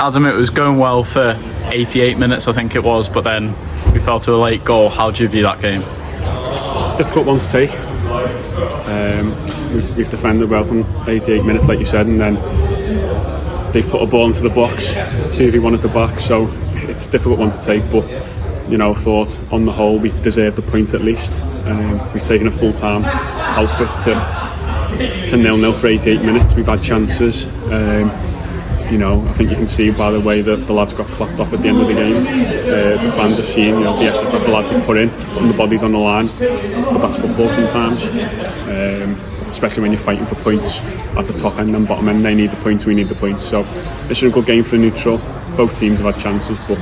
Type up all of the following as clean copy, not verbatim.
Adam, it was going well for 88 minutes, I think it was, but then we fell to a late goal. How do you view that game? Difficult one to take. We've defended well from 88 minutes, like you said, and then they've put a ball into the box, 2v1 at the back, so it's a difficult one to take, but thought on the whole we deserved the point at least. We've taken a full-time outfit to 0-0 for 88 minutes. We've had chances. I think you can see by the way that the lads got clapped off at the end of the game. The fans have seen the effort that the lads have put in, putting the bodies on the line, but that's football sometimes. Especially when you're fighting for points at the top end and bottom end. They need the points, we need the points. So it's a good game for a neutral. Both teams have had chances, but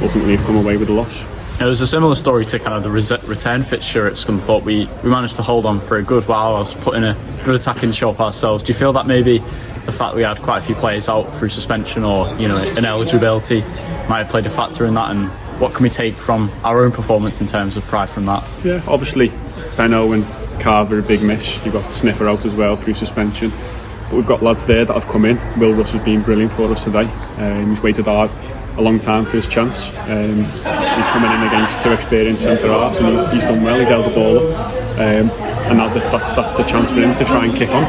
ultimately have come away with a loss. It was a similar story to kind of the return fixture at Scunthorpe. We managed to hold on for a good while. I was putting a good attacking show up ourselves. Do you feel that maybe the fact we had quite a few players out through suspension or ineligibility might have played a factor in that? And what can we take from our own performance in terms of pride from that? Yeah, obviously Benno and Carver a big miss. You've got Sniffer out as well through suspension. But we've got lads there that have come in. Will Russ has been brilliant for us today. He's waited hard a long time for his chance. He's coming in against two experienced centre halves and he's done well. He's held the ball up, and that's a chance for him to try and kick on.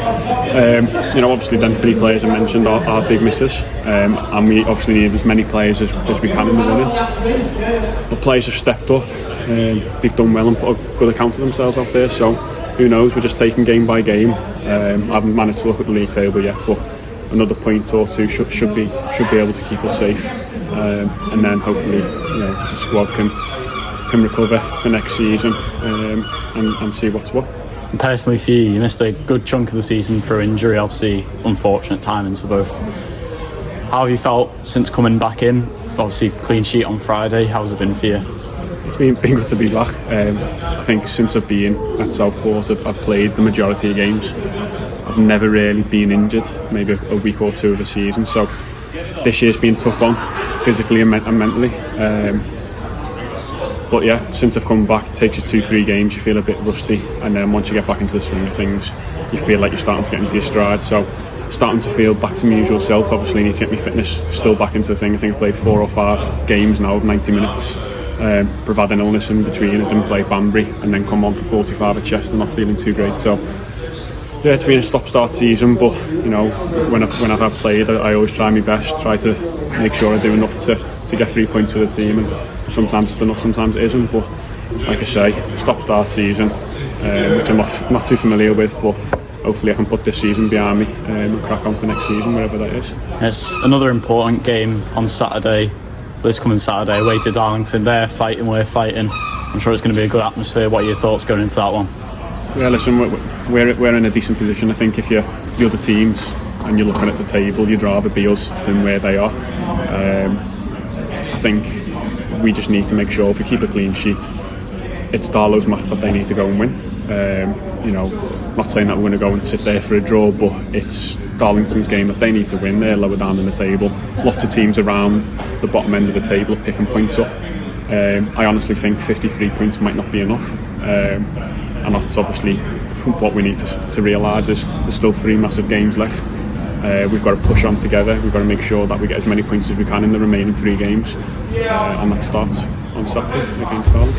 Obviously then three players I mentioned are big misses, and we obviously need as many players as we can in the running. The players have stepped up. They've done well and put a good account of themselves out there, so who knows, we're just taking game by game. I haven't managed to look at the league table yet, but another point or two should be able to keep us safe, and then hopefully the squad can recover for next season, and see what's what. And personally for you missed a good chunk of the season for injury, obviously unfortunate timings for both. How have you felt since coming back in? Obviously clean sheet on Friday, how's it been for you? It's been good to be back. I think since I've been at Southport I've played the majority of games. I've never really been injured, maybe a week or two of the season, so this year's been a tough one, physically and mentally. But yeah, since I've come back, it takes you 2-3 games, you feel a bit rusty, and then once you get back into the swing of things, you feel like you're starting to get into your stride. So starting to feel back to my usual self. Obviously need to get my fitness still back into the thing. I think I've played 4 or 5 games now of 90 minutes. I've had an illness in between. I didn't play Banbury and then come on for 45 at Chester, not feeling too great. So yeah, it's been a stop-start season, but when I've played, I always try my best, try to make sure I do enough to get 3 points for the team, and sometimes it's enough, sometimes it isn't. But like I say, stop-start season, which I'm not too familiar with, but hopefully I can put this season behind me and crack on for next season, wherever that is. It's another important game on Saturday, this coming Saturday, away to Darlington. They're fighting, we're fighting. I'm sure it's going to be a good atmosphere. What are your thoughts going into that one? Yeah, listen, we're in a decent position. I think if you're the other teams and you're looking at the table, you'd rather be us than where they are. I think we just need to make sure if we keep a clean sheet, it's Darlow's match that they need to go and win. Not saying that we're going to go and sit there for a draw, but it's Darlington's game that they need to win. They're lower down in the table. Lots of teams around the bottom end of the table are picking points up. I honestly think 53 points might not be enough. And that's obviously what we need to realise is there's still 3 massive games left. We've got to push on together. We've got to make sure that we get as many points as we can in the remaining 3 games, and that starts on Saturday against Darlington.